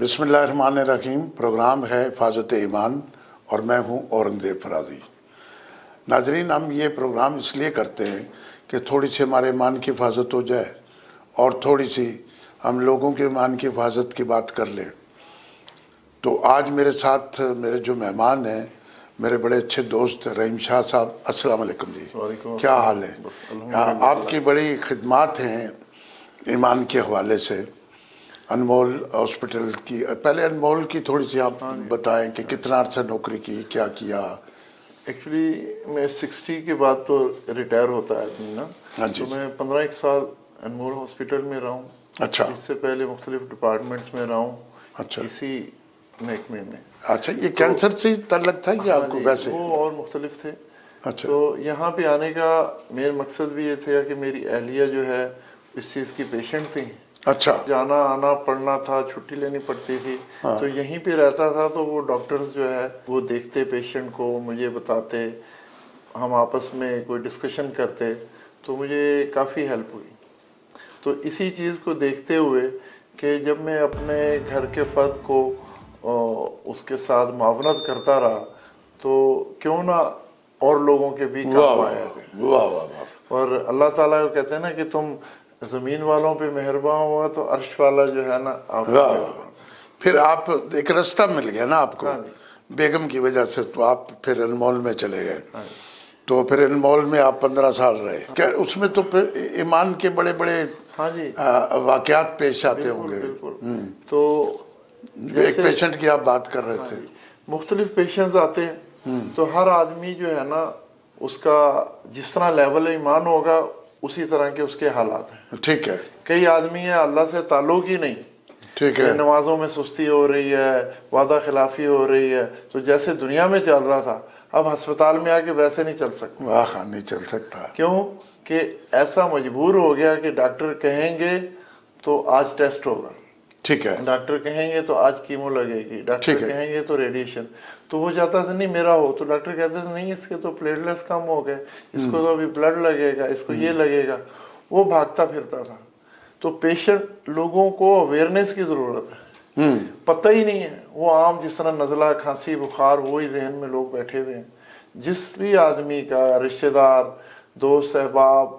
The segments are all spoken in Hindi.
बिस्मिल्लाहिर्रहमानिर्रहीम। प्रोग्राम है हिफाजत ईमान और मैं हूँ औरंगज़ेब फराजी। नाजरीन, हम ये प्रोग्राम इसलिए करते हैं कि थोड़ी सी हमारे ईमान की हिफाजत हो जाए और थोड़ी सी हम लोगों के ईमान की हिफाजत की बात कर लें। तो आज मेरे साथ मेरे जो मेहमान हैं, मेरे बड़े अच्छे दोस्त रहीम शाह साहब। अस्सलाम वालेकुम जी, क्या हाल है? आपकी बड़ी खिदमत हैं ईमान के हवाले से। अनमोल हॉस्पिटल की, पहले अनमोल की थोड़ी सी आप बताएं कि कितना अर्सा नौकरी की, क्या किया। एक्चुअली मैं 60 के बाद तो रिटायर होता है आदमी ना। हाँ जी। तो मैं 15 साल अनमोल हॉस्पिटल में रहा हूँ। अच्छा। इससे पहले मुख्तलिफ डिपार्टमेंट्स में रहा हूँ। अच्छा। इसी महकमे में। अच्छा, ये कैंसर से तल्लक था या आपको वैसे? वो और मुख्तलिफ थे। अच्छा। तो यहाँ पे आने का मेरा मकसद भी ये था कि मेरी अहलिया जो है इस चीज़ की पेशेंट थी। अच्छा। जाना आना पढ़ना था, छुट्टी लेनी पड़ती थी। हाँ। तो यहीं पे रहता था, तो वो डॉक्टर्स जो है वो देखते पेशेंट को, मुझे बताते, हम आपस में कोई डिस्कशन करते, तो मुझे काफ़ी हेल्प हुई। तो इसी चीज़ को देखते हुए कि जब मैं अपने घर के फ़र्द को उसके साथ मुआवनत करता रहा, तो क्यों ना और लोगों के भी काम आए थे। वाह वाह वाह। और अल्लाह ताला को कहते हैं ना कि तुम ज़मीन वालों पे मेहरबान हुआ तो अर्श वाला जो है ना आप। फिर आप एक रास्ता मिल गया ना आपको। हाँ, बेगम की वजह से तो आप फिर अनमोल में चले गए। हाँ, तो फिर अनमोल में आप 15 साल रहे। हाँ, क्या उसमें तो फिर ईमान के बड़े बड़े हाँ जी वाक़यात पेश आते होंगे। तो एक पेशेंट की आप बात कर रहे थे। मुख्तलिफ पेशेंट्स आते हैं, तो हर आदमी जो है ना उसका जिस तरह लेवल ईमान होगा उसी तरह के उसके हालात हैं। ठीक है। कई आदमी है अल्लाह से ताल्लुक ही नहीं। ठीक है। नमाजों में सुस्ती हो रही है, वादा खिलाफी हो रही है, तो जैसे दुनिया में चल रहा था अब अस्पताल में आके वैसे नहीं चल सकता। वाह, नहीं चल सकता। क्यों कि ऐसा मजबूर हो गया कि डॉक्टर कहेंगे तो आज टेस्ट होगा। ठीक है। डॉक्टर कहेंगे तो आज कीमो लगेगी, डॉक्टर कहेंगे तो रेडिएशन। तो वो जाता था नहीं मेरा हो, तो डॉक्टर कहते थे नहीं इसके तो प्लेटलेट्स कम हो गए, इसको तो अभी ब्लड लगेगा, इसको ये लगेगा। वो भागता फिरता था। तो पेशेंट लोगों को अवेयरनेस की ज़रूरत है। पता ही नहीं है, वो आम जिस तरह नज़ला खांसी बुखार वही जहन में लोग बैठे हुए हैं। जिस भी आदमी का रिश्तेदार दोस्त अहबाब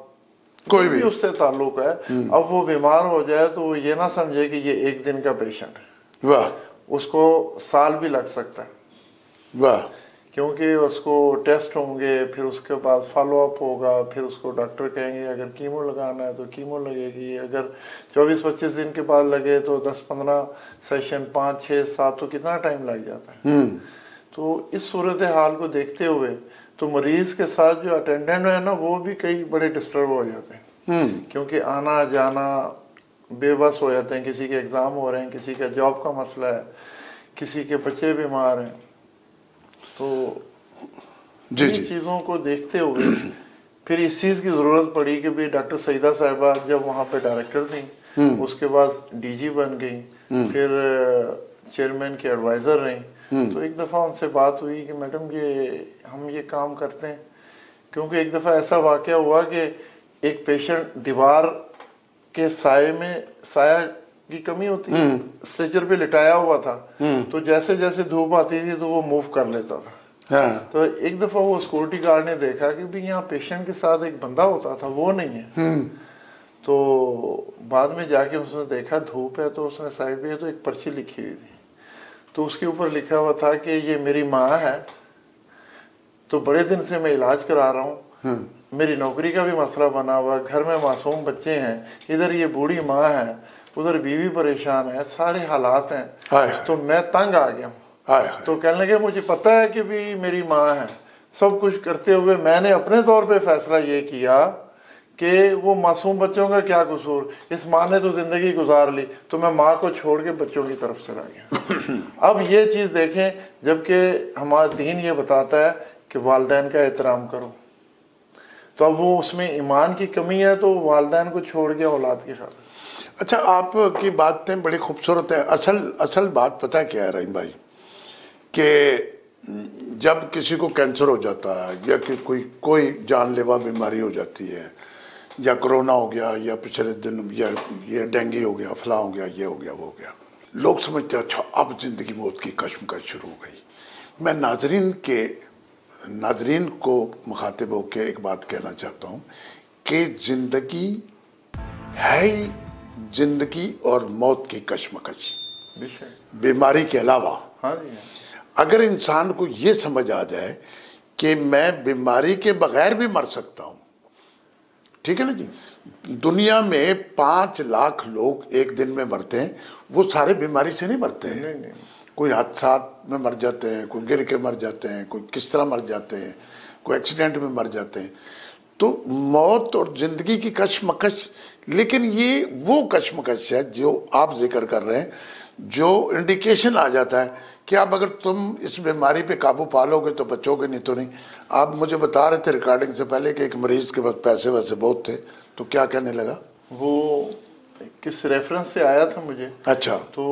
कोई भी उससे ताल्लुक है, अब वो बीमार हो जाए तो वो ये ना समझे कि ये एक दिन का पेशेंट है। वाह। उसको साल भी लग सकता है। वाह। क्योंकि उसको टेस्ट होंगे, फिर उसके बाद फॉलो अप होगा, फिर उसको डॉक्टर कहेंगे अगर कीमो लगाना है तो कीमो लगेगी, अगर 24-25 दिन के बाद लगे तो 10-15 सेशन 5-6-7 तो कितना टाइम लग जाता है। तो इस सूरत हाल को देखते हुए तो मरीज़ के साथ जो अटेंडेंट है ना वो भी कई बड़े डिस्टर्ब हो जाते हैं। क्योंकि आना जाना बेबस हो जाते हैं। किसी के एग्ज़ाम हो रहे हैं, किसी का जॉब का मसला है, किसी के बच्चे बीमार हैं। तो जी चीज़ों को देखते हुए फिर इस चीज़ की ज़रूरत पड़ी कि भाई डॉक्टर सईदा साहिबा जब वहाँ पे डायरेक्टर थी, उसके बाद डीजी बन गई, फिर चेयरमैन के एडवाइज़र रहीं। तो एक दफ़ा उनसे बात हुई कि मैडम हम ये काम करते हैं। क्योंकि एक दफ़ा ऐसा वाक़या हुआ कि एक पेशेंट दीवार के साया की कमी होती है, स्ट्रेचर पे लिटाया हुआ था, तो जैसे जैसे धूप आती थी तो वो मूव कर लेता था। हाँ। तो एक दफ़ा वो सिक्योरिटी गार्ड ने देखा कि भाई यहाँ पेशेंट के साथ एक बंदा होता था वो नहीं है। तो बाद में जाके उसने देखा धूप है, तो उसने साइड पे तो एक पर्ची लिखी हुई थी, तो उसके ऊपर लिखा हुआ था कि ये मेरी माँ है, तो बड़े दिन से मैं इलाज करा रहा हूँ, मेरी नौकरी का भी मसला बना हुआ, घर में मासूम बच्चे हैं, इधर ये बूढ़ी माँ है, उधर बीवी परेशान है, सारे हालात हैं, तो मैं तंग आ गया हूँ। तो कहने लगे मुझे पता है कि भी मेरी माँ है, सब कुछ करते हुए मैंने अपने तौर पे फैसला ये किया कि वो मासूम बच्चों का क्या कसूर, इस माँ ने तो ज़िंदगी गुजार ली, तो मैं माँ को छोड़ के बच्चों की तरफ चला गया। अब ये चीज़ देखें, जबकि हमारा दीन ये बताता है कि वालिदैन का एहतराम करो, तो अब वो उसमें ईमान की कमी है तो वालिदैन को छोड़ के औलाद की खातिर। अच्छा, आपकी बातें बड़ी खूबसूरत है। असल बात पता है क्या है रहीम भाई, कि जब किसी को कैंसर हो जाता है या कि कोई जानलेवा बीमारी हो जाती है, या कोरोना हो गया, या पिछले दिन या ये डेंगू हो गया, फलां हो गया, ये हो गया, वो हो गया, लोग समझते हैं अच्छा अब ज़िंदगी मौत की कश्मकश शुरू हो गई। मैं नाजरीन को मुखातिब होकर एक बात कहना चाहता हूँ कि ज़िंदगी है ही ज़िंदगी और मौत की कश्मकश, बीमारी के अलावा। हाँ जी। अगर इंसान को ये समझ आ जाए कि मैं बीमारी के बगैर भी मर सकता हूँ, ठीक है ना जी। दुनिया में 5 लाख लोग एक दिन में मरते हैं, वो सारे बीमारी से नहीं मरते हैं। नहीं। कोई हादसा में मर जाते हैं, कोई गिर के मर जाते हैं, कोई किस तरह मर जाते हैं, कोई एक्सीडेंट में मर जाते हैं। तो मौत और ज़िंदगी की कश्मकश, लेकिन ये वो कश्मकश है जो आप जिक्र कर रहे हैं, जो इंडिकेशन आ जाता है कि अब अगर तुम इस बीमारी पे काबू पा लोगे तो बचोगे, नहीं तो नहीं। आप मुझे बता रहे थे रिकॉर्डिंग से पहले कि एक मरीज के पास पैसे वैसे बहुत थे, तो क्या कहने लगा? वो किस रेफरेंस से आया था मुझे। अच्छा। तो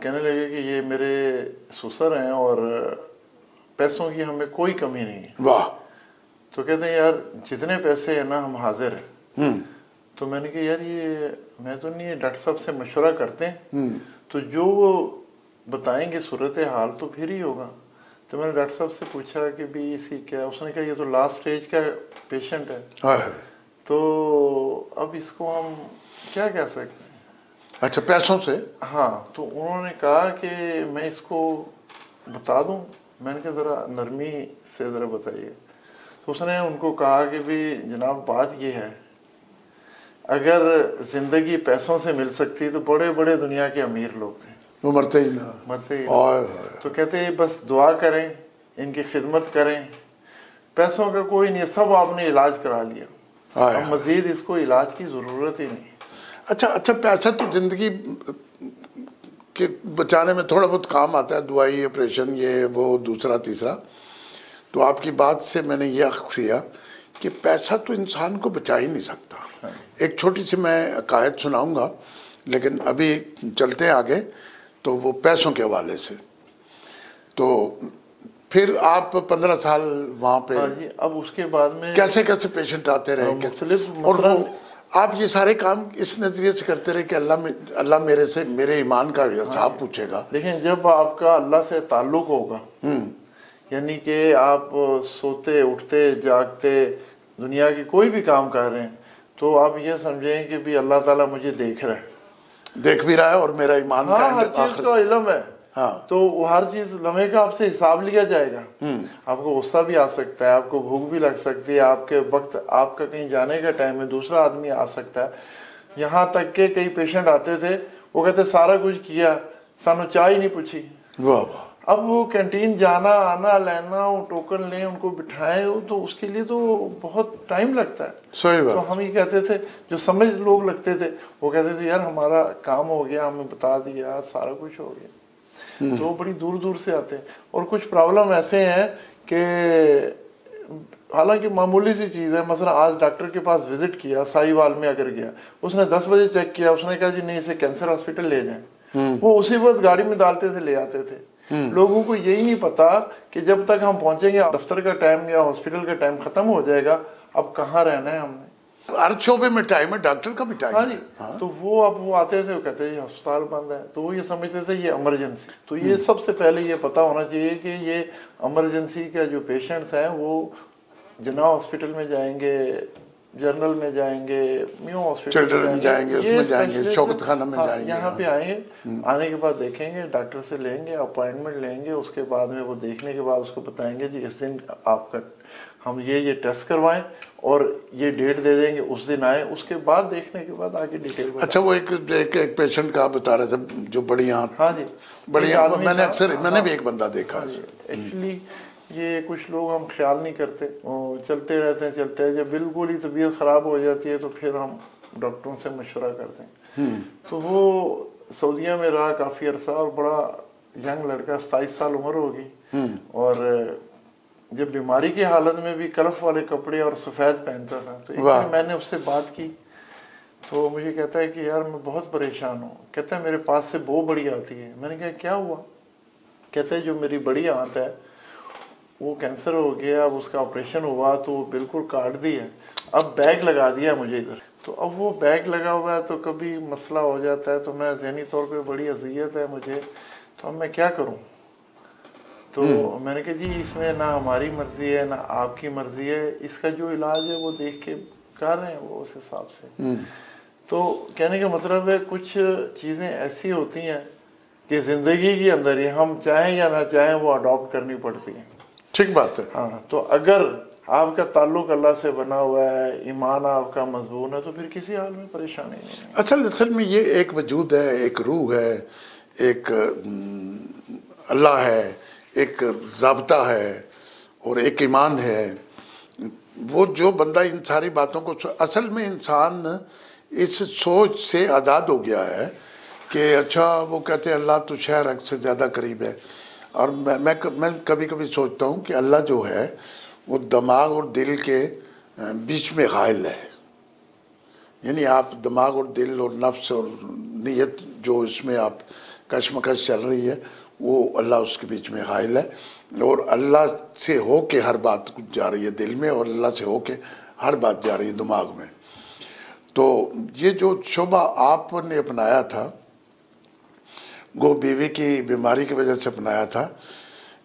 कहने लगे कि ये मेरे ससुर हैं और पैसों की हमें कोई कमी नहीं है। वाह। तो कहते हैं यार जितने पैसे हैं ना हम हाजिर हैं। तो मैंने कहा यार ये मैं तो नहीं, डॉक्टर साहब से मशवरा करते हैं तो जो वो बताएंगे सूरत हाल तो फिर ही होगा। तो मैंने डॉक्टर साहब से पूछा कि भी इसकी क्या, उसने कहा ये तो लास्ट स्टेज का पेशेंट है। तो अब इसको हम क्या कह सकते हैं? अच्छा, पैसों से? हाँ। तो उन्होंने कहा कि मैं इसको बता दूं। मैंने कहा ज़रा नरमी से ज़रा बताइए। तो उसने उनको कहा कि भी जनाब बात ये है, अगर ज़िंदगी पैसों से मिल सकती तो बड़े बड़े दुनिया के अमीर लोग थे, वो मरते ही ना। तो कहते हैं बस दुआ करें, इनकी खिदमत करें, पैसों का कोई नहीं, सब आपने इलाज करा लिया, अब मज़ीद इसको इलाज की ज़रूरत ही नहीं। अच्छा, पैसा तो ज़िंदगी के बचाने में थोड़ा बहुत काम आता है, दवाई, ऑपरेशन, ये वो दूसरा तीसरा। तो आपकी बात से मैंने ये अख्स किया कि पैसा तो इंसान को बचा ही नहीं सकता। एक छोटी सी मैं अकायद सुनाऊंगा, लेकिन अभी चलते हैं आगे। तो वो पैसों के हवाले से, तो फिर आप 15 साल वहाँ पे। हाँ जी। अब उसके बाद में कैसे कैसे पेशेंट आते रहे, और वो आप ये सारे काम इस नज़रिए से करते रहे कि अल्लाह मेरे से मेरे ईमान का हिसाब पूछेगा। लेकिन जब आपका अल्लाह से ताल्लुक़ होगा, यानी कि आप सोते उठते जागते दुनिया की कोई भी काम कर रहे हैं, तो आप ये समझें कि भी अल्लाह ताला मुझे देख रहा है, देख भी रहा है, और मेरा ईमान हाँ, हर चीज़ का इल्म है। हाँ। तो हर चीज़ लम्हे का आपसे हिसाब लिया जाएगा। आपको गुस्सा भी आ सकता है, आपको भूख भी लग सकती है, आपके वक्त आपका कहीं जाने का टाइम है, दूसरा आदमी आ सकता है। यहाँ तक के कई पेशेंट आते थे, वो कहते सारा कुछ किया, सानू चाय ही नहीं पूछी। वाह वाह। अब वो कैंटीन जाना आना लेना, वो टोकन लें, उनको बिठाएं, तो उसके लिए तो बहुत टाइम लगता है। सही बात। तो हम ये कहते थे, जो समझ लोग लगते थे वो कहते थे यार हमारा काम हो गया, हमें बता दिया, सारा कुछ हो गया। तो बड़ी दूर दूर से आते हैं। और कुछ प्रॉब्लम ऐसे हैं कि हालांकि मामूली सी चीज़ है, मसला आज डॉक्टर के पास विजिट किया, साहिवाल में अगर गया, उसने 10 बजे चेक किया, उसने कहा जी नहीं इसे कैंसर हॉस्पिटल ले जाएं। वो उसी वक्त गाड़ी में डालते थे, ले आते थे। लोगों को यही नहीं पता कि जब तक हम पहुंचेंगे दफ्तर का टाइम या हॉस्पिटल का टाइम खत्म हो जाएगा, अब कहाँ रहना है हमने। हर शोबे में टाइम है, डॉक्टर का भी टाइम। हाँ जी। हाँ। तो वो अब वो आते थे, वो कहते थे अस्पताल बंद है, तो वो ये समझते थे ये इमरजेंसी। तो ये सबसे पहले ये पता होना चाहिए कि ये इमरजेंसी का जो पेशेंट्स हैं वो जिन्ना हॉस्पिटल में जाएंगे, जनरल में जाएंगे, म्यू हॉस्पिटल में जाएंगे, उसमें जाएंगे, शौकत खाना में जाएंगे, यहाँ पे आएंगे। आने के बाद देखेंगे, डॉक्टर से लेंगे अपॉइंटमेंट लेंगे, उसके बाद में वो देखने के बाद उसको बताएंगे जी इस दिन आपका हम ये टेस्ट करवाएं और ये डेट दे देंगे, उस दिन आए, उसके बाद देखने के बाद आगे डिटेल। अच्छा, वो एक पेशेंट का आप बता रहे थे जो बड़ी आँख। हाँ जी, बड़ी आँख मैंने भी एक बंदा देखा। एक्चुअली ये कुछ लोग हम ख्याल नहीं करते, चलते रहते हैं। जब बिल्कुल ही तबीयत ख़राब हो जाती है तो फिर हम डॉक्टरों से मशवरा करते हैं। तो वो सऊदीया में रहा काफ़ी अरसा, और बड़ा यंग लड़का, 27 साल उम्र होगी, और जब बीमारी की हालत में भी कलफ वाले कपड़े और सफ़ेद पहनता था। तो एक दिन मैंने उससे बात की, तो मुझे कहता है कि यार मैं बहुत परेशान हूँ। कहता है मेरे पास से बो बड़ी आती है। मैंने कहा क्या हुआ? कहता है जो मेरी बड़ी आंत है वो कैंसर हो गया, अब उसका ऑपरेशन हुआ तो बिल्कुल काट दी है, अब बैग लगा दिया मुझे इधर। तो अब वो बैग लगा हुआ है तो कभी मसला हो जाता है, तो मैं ज़हनी तौर पे बड़ी अज़ियत है मुझे, तो अब मैं क्या करूं? तो मैंने कहा जी इसमें ना हमारी मर्ज़ी है ना आपकी मर्ज़ी है, इसका जो इलाज है वो देख के कर रहे हैं वो उस हिसाब से। तो कहने का मतलब है कुछ चीज़ें ऐसी होती हैं कि ज़िंदगी के अंदर ही हम चाहें या ना चाहें वो अडॉप्ट करनी पड़ती हैं। ठीक बात है। हाँ, तो अगर आपका ताल्लुक अल्लाह से बना हुआ है, ईमान आपका मजबूत है, तो फिर किसी हाल में परेशानी नहीं है। असल में ये एक वजूद है, एक रूह है, एक अल्लाह है, एक ज़ाब्ता है और एक ईमान है। वो जो बंदा इन सारी बातों को, असल में इंसान इस सोच से आज़ाद हो गया है कि अच्छा वो कहते हैं अल्लाह तो शहर हक से ज़्यादा करीब है। और मैं कभी कभी सोचता हूँ कि अल्लाह जो है वो दिमाग और दिल के बीच में गायल है। यानी आप दिमाग और दिल और नफ्स और नीयत जो इसमें आप कशमकश चल रही है वो अल्लाह उसके बीच में गायल है, और अल्लाह से हो के हर बात जा रही है दिल में, और अल्लाह से हो के हर बात जा रही है दिमाग में। तो ये जो शोबा आपने अपनाया था वो बीवी की बीमारी की वजह से अपनाया था,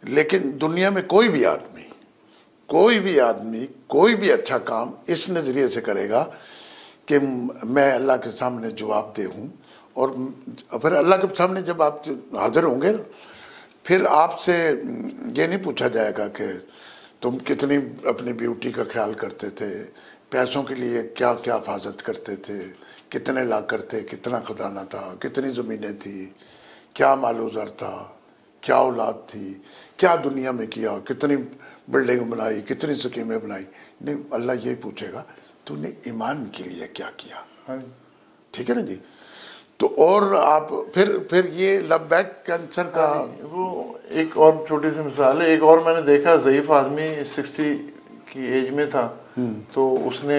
लेकिन दुनिया में कोई भी आदमी कोई भी अच्छा काम इस नज़रिए से करेगा कि मैं अल्लाह के सामने जवाबदेह हूँ, और फिर अल्लाह के सामने जब आप हाजिर होंगे फिर आपसे ये नहीं पूछा जाएगा कि तुम कितनी अपनी ब्यूटी का ख्याल करते थे, पैसों के लिए क्या क्या हिफाजत करते थे, कितने लाख करते, कितना खजाना था, कितनी ज़मीनें थी, क्या मालो ज़र था, क्या औलाद थी, क्या दुनिया में किया, कितनी बिल्डिंग बनाई, कितनी स्कीमें बनाई। नहीं, अल्लाह यही पूछेगा तूने ईमान के लिए क्या किया। ठीक है ना जी। तो और आप फिर ये लबैक कैंसर का वो एक और छोटी सी मिसाल है। एक और मैंने देखा ज़ईफ़ आदमी 60 की एज में था, तो उसने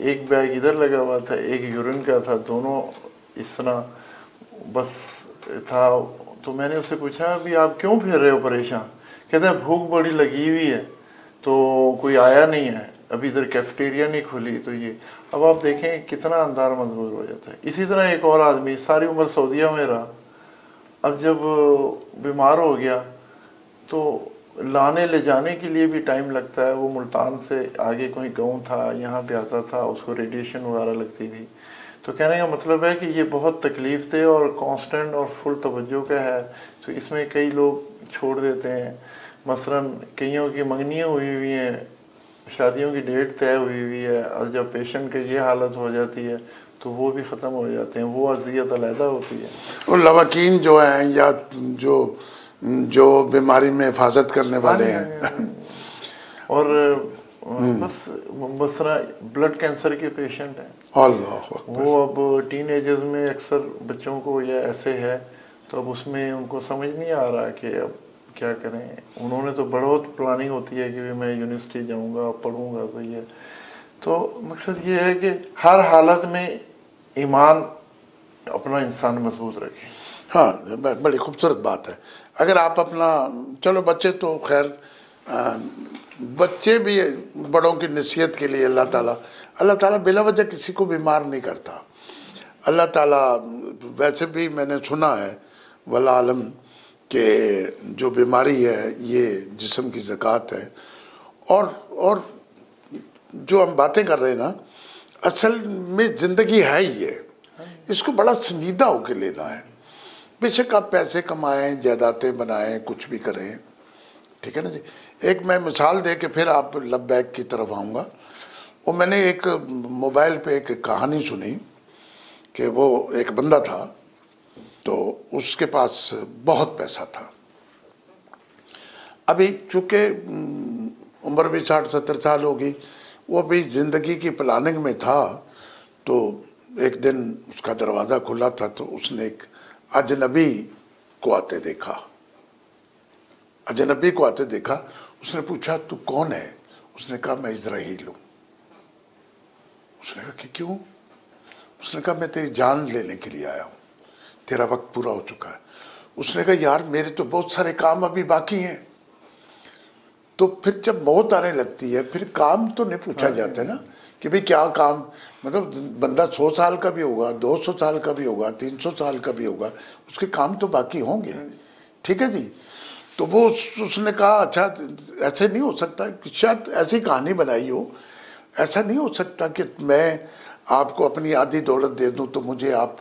एक बैग इधर लगा हुआ था, एक यूरिन का था, दोनों इस तरह बस था। तो मैंने उससे पूछा अभी आप क्यों फिर रहे हो परेशान? कहता है भूख बड़ी लगी हुई है तो कोई आया नहीं है, अभी इधर कैफेटेरिया नहीं खुली, तो ये अब आप देखें कितना अंदार मजबूर हो जाता है। इसी तरह एक और आदमी सारी उम्र सऊदीया में रहा, अब जब बीमार हो गया तो लाने ले जाने के लिए भी टाइम लगता है। वो मुल्तान से आगे कोई गाँव था, यहाँ पे आता था, उसको रेडिएशन वगैरह लगती थी। तो कहने का मतलब है कि ये बहुत तकलीफ थे और कांस्टेंट और फुल तवज्जो का है, तो इसमें कई लोग छोड़ देते हैं। मसलन कईयों की मंगनियाँ हुई हुई हैं, शादियों की डेट तय हुई हुई है, और जब पेशेंट की ये हालत हो जाती है तो वो भी ख़त्म हो जाते हैं, वो अज़ियत अलहदा होती है। और लवाकीन जो हैं या जो बीमारी में हिफाजत करने वाले हैं और बस ब्लड कैंसर के पेशेंट हैं, वो अब टीन एजर्स में अक्सर बच्चों को या ऐसे है, तो अब उसमें उनको समझ नहीं आ रहा कि अब क्या करें। उन्होंने तो बहुत प्लानिंग होती है कि मैं यूनिवर्सिटी जाऊंगा, पढ़ूंगा, तो ये तो मकसद ये है कि हर हालत में ईमान अपना इंसान मजबूत रखे। हाँ, बड़ी खूबसूरत बात है। अगर आप अपना, चलो बच्चे तो खैर बच्चे भी बड़ों की नसीहत के लिए अल्लाह ताला बिला वजह किसी को बीमार नहीं करता। अल्लाह ताला वैसे भी मैंने सुना है वल्लाह आलम कि जो बीमारी है ये जिस्म की ज़कात है, और जो हम बातें कर रहे हैं ना, असल में ज़िंदगी है ही है, इसको बड़ा संजीदा होकर लेना है। बेशक आप पैसे कमाएं, जायदादें बनाएं, कुछ भी करें, ठीक है ना जी। एक मैं मिसाल दे के फिर आप लबैक की तरफ आऊँगा। वो मैंने एक मोबाइल पे एक कहानी सुनी कि वो एक बंदा था, तो उसके पास बहुत पैसा था। अभी चूँकि उम्र भी 60-70 साल होगी, वो अभी ज़िंदगी की प्लानिंग में था। तो एक दिन उसका दरवाज़ा खुला था, तो उसने एक अजनबी को आते देखा। उसने पूछा तू कौन है? उसने कहा मैं इज़राइल हूँ। उसने कहा कि क्यों? उसने कहा मैं तेरी जान लेने के लिए आया हूँ, तेरा वक्त पूरा हो चुका है। उसने कहा यार मेरे तो बहुत सारे काम अभी बाकी हैं। तो फिर जब मौत आने लगती है फिर काम तो नहीं पूछा जाता है ना कि भाई क्या काम, मतलब बंदा 100 साल का भी होगा, 200 साल का भी होगा, 300 साल का भी होगा, उसके काम तो बाकी होंगे। ठीक है जी। तो वो उसने कहा अच्छा ऐसे नहीं हो सकता, शायद ऐसी कहानी बनाई हो, ऐसा नहीं हो सकता कि मैं आपको अपनी आधी दौलत दे दूं तो मुझे आप